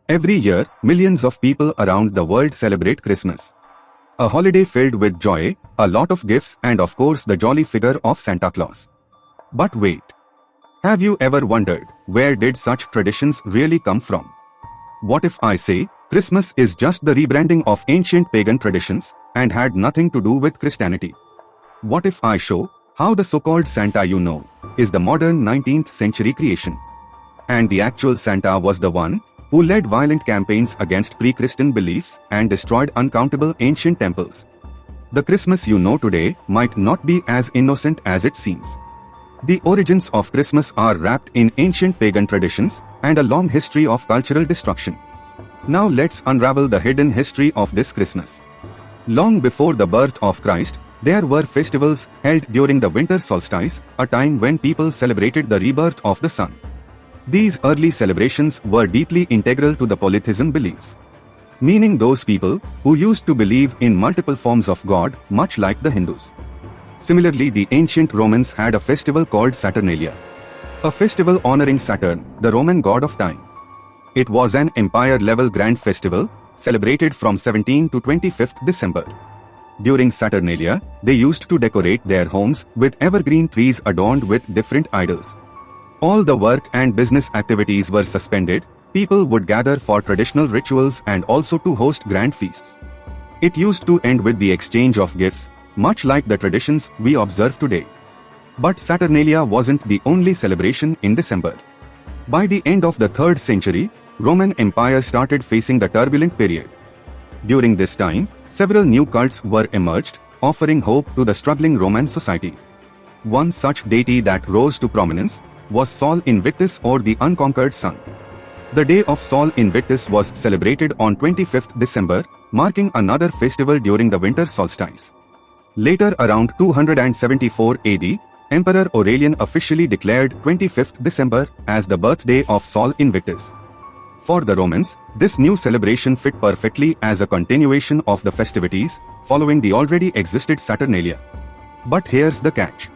Every year, millions of people around the world celebrate Christmas. A holiday filled with joy, a lot of gifts and of course the jolly figure of Santa Claus. But wait. Have you ever wondered, where did such traditions really come from? What if I say, Christmas is just the rebranding of ancient pagan traditions and had nothing to do with Christianity? What if I show how the so-called Santa you know is the modern 19th century creation? And the actual Santa was the one who led violent campaigns against pre-Christian beliefs and destroyed uncountable ancient temples. The Christmas you know today might not be as innocent as it seems. The origins of Christmas are wrapped in ancient pagan traditions and a long history of cultural destruction. Now let's unravel the hidden history of this Christmas. Long before the birth of Christ, there were festivals held during the winter solstice, a time when people celebrated the rebirth of the sun. These early celebrations were deeply integral to the polytheism beliefs, meaning those people who used to believe in multiple forms of God, much like the Hindus. Similarly, the ancient Romans had a festival called Saturnalia, a festival honoring Saturn, the Roman god of time. It was an empire-level grand festival, celebrated from 17 to 25th December. During Saturnalia, they used to decorate their homes with evergreen trees adorned with different idols. All the work and business activities were suspended. People would gather for traditional rituals and also to host grand feasts. It used to end with the exchange of gifts, much like the traditions we observe today. But Saturnalia wasn't the only celebration in December. By the end of the 3rd century, Roman Empire started facing the turbulent period. During this time, several new cults were emerged, offering hope to the struggling Roman society. One such deity that rose to prominence was Sol Invictus, or the unconquered sun. The day of Sol Invictus was celebrated on 25th December, marking another festival during the winter solstice. Later, around 274 AD, Emperor Aurelian officially declared 25th December as the birthday of Sol Invictus. For the Romans, this new celebration fit perfectly as a continuation of the festivities following the already existed Saturnalia. But here's the catch.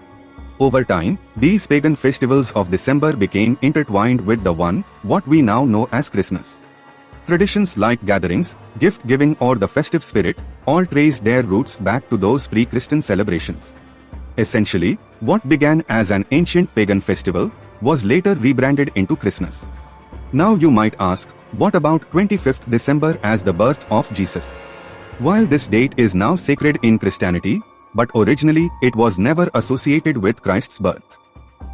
Over time, these pagan festivals of December became intertwined with what we now know as Christmas. Traditions like gatherings, gift-giving or the festive spirit all trace their roots back to those pre-Christian celebrations. Essentially, what began as an ancient pagan festival was later rebranded into Christmas. Now you might ask, what about 25th December as the birth of Jesus? While this date is now sacred in Christianity, but originally it was never associated with Christ's birth.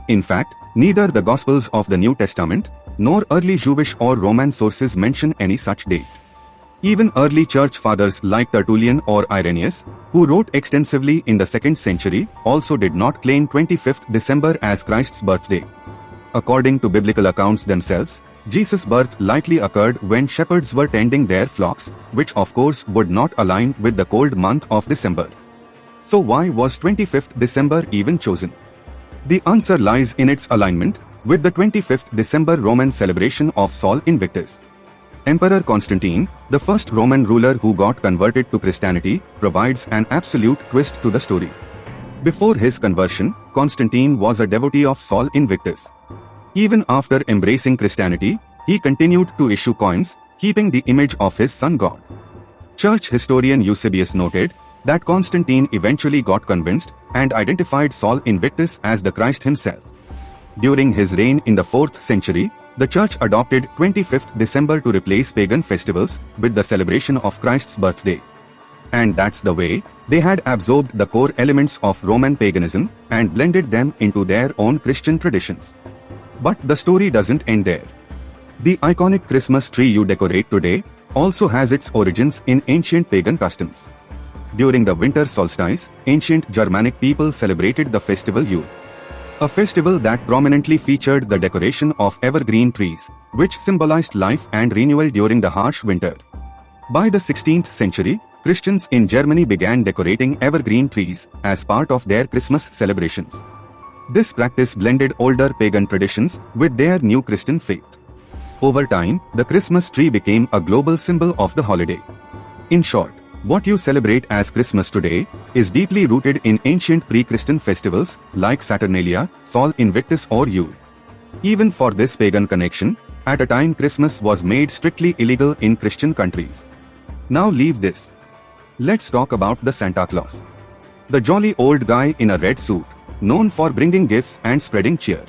In fact, neither the Gospels of the New Testament nor early Jewish or Roman sources mention any such date. Even early church fathers like Tertullian or Irenaeus, who wrote extensively in the 2nd century, also did not claim 25th December as Christ's birthday. According to biblical accounts themselves, Jesus' birth likely occurred when shepherds were tending their flocks, which of course would not align with the cold month of December. So why was 25th December even chosen? The answer lies in its alignment with the 25th December Roman celebration of Sol Invictus. Emperor Constantine, the first Roman ruler who got converted to Christianity, provides an absolute twist to the story. Before his conversion, Constantine was a devotee of Sol Invictus. Even after embracing Christianity, he continued to issue coins, keeping the image of his sun god. Church historian Eusebius noted that Constantine eventually got convinced and identified Sol Invictus as the Christ himself. During his reign in the 4th century, the church adopted 25th December to replace pagan festivals with the celebration of Christ's birthday. And that's the way they had absorbed the core elements of Roman paganism and blended them into their own Christian traditions. But the story doesn't end there. The iconic Christmas tree you decorate today also has its origins in ancient pagan customs. During the winter solstice, ancient Germanic people celebrated the festival Yule, a festival that prominently featured the decoration of evergreen trees, which symbolized life and renewal during the harsh winter. By the 16th century, Christians in Germany began decorating evergreen trees as part of their Christmas celebrations. This practice blended older pagan traditions with their new Christian faith. Over time, the Christmas tree became a global symbol of the holiday. In short, what you celebrate as Christmas today is deeply rooted in ancient pre-Christian festivals like Saturnalia, Sol Invictus or Yule. Even for this pagan connection, At a time Christmas was made strictly illegal in Christian countries. Now leave this. Let's talk about the Santa Claus. The jolly old guy in a red suit, known for bringing gifts and spreading cheer.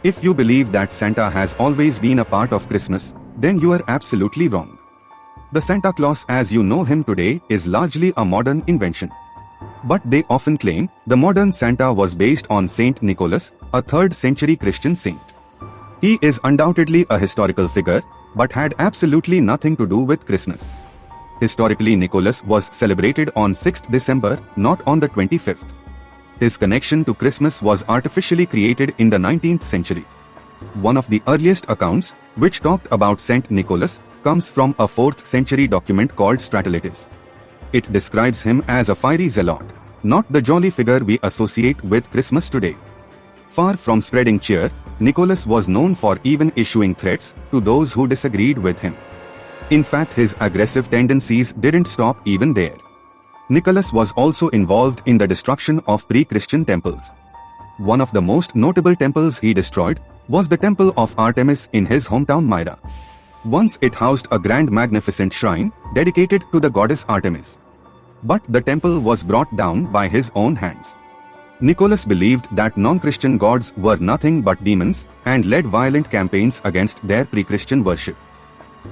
If you believe that Santa has always been a part of Christmas, then you are absolutely wrong. The Santa Claus as you know him today is largely a modern invention. But they often claim the modern Santa was based on Saint Nicholas, a 3rd century Christian saint. He is undoubtedly a historical figure, but had absolutely nothing to do with Christmas. Historically, Nicholas was celebrated on 6th December, not on the 25th. His connection to Christmas was artificially created in the 19th century. One of the earliest accounts, which talked about Saint Nicholas, comes from a 4th century document called Stratelatis. It describes him as a fiery zealot, not the jolly figure we associate with Christmas today. Far from spreading cheer, Nicholas was known for even issuing threats to those who disagreed with him. In fact, his aggressive tendencies didn't stop even there. Nicholas was also involved in the destruction of pre-Christian temples. One of the most notable temples he destroyed was the Temple of Artemis in his hometown Myra. Once it housed a grand magnificent shrine dedicated to the goddess Artemis. But the temple was brought down by his own hands. Nicholas believed that non-Christian gods were nothing but demons and led violent campaigns against their pre-Christian worship.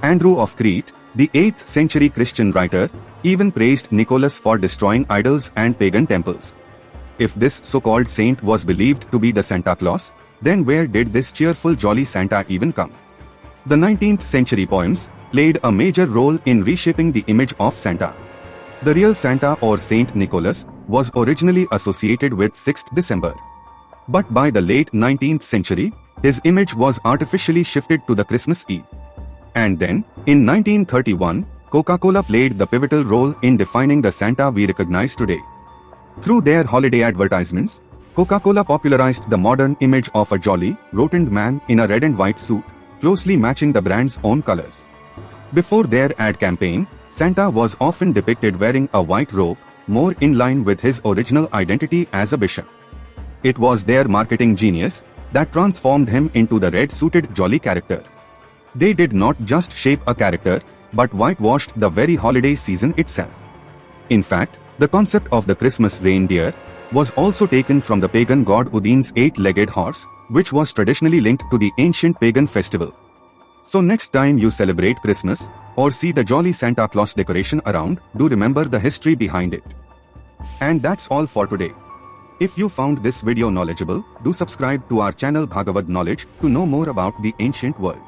Andrew of Crete, the 8th century Christian writer, even praised Nicholas for destroying idols and pagan temples. If this so-called saint was believed to be the Santa Claus, then where did this cheerful jolly Santa even come? The 19th century poems played a major role in reshaping the image of Santa. The real Santa or Saint Nicholas was originally associated with 6th December. But by the late 19th century, his image was artificially shifted to the Christmas Eve. And then, in 1931, Coca-Cola played the pivotal role in defining the Santa we recognize today. Through their holiday advertisements, Coca-Cola popularized the modern image of a jolly, rotund man in a red and white suit, closely matching the brand's own colors. Before their ad campaign, Santa was often depicted wearing a white robe, more in line with his original identity as a bishop. It was their marketing genius that transformed him into the red-suited jolly character. They did not just shape a character, but whitewashed the very holiday season itself. In fact, the concept of the Christmas reindeer was also taken from the pagan god Odin's 8-legged horse, which was traditionally linked to the ancient pagan festival. So next time you celebrate Christmas, or see the jolly Santa Claus decoration around, do remember the history behind it. And that's all for today. If you found this video knowledgeable, do subscribe to our channel Bhagavad Knowledge to know more about the ancient world.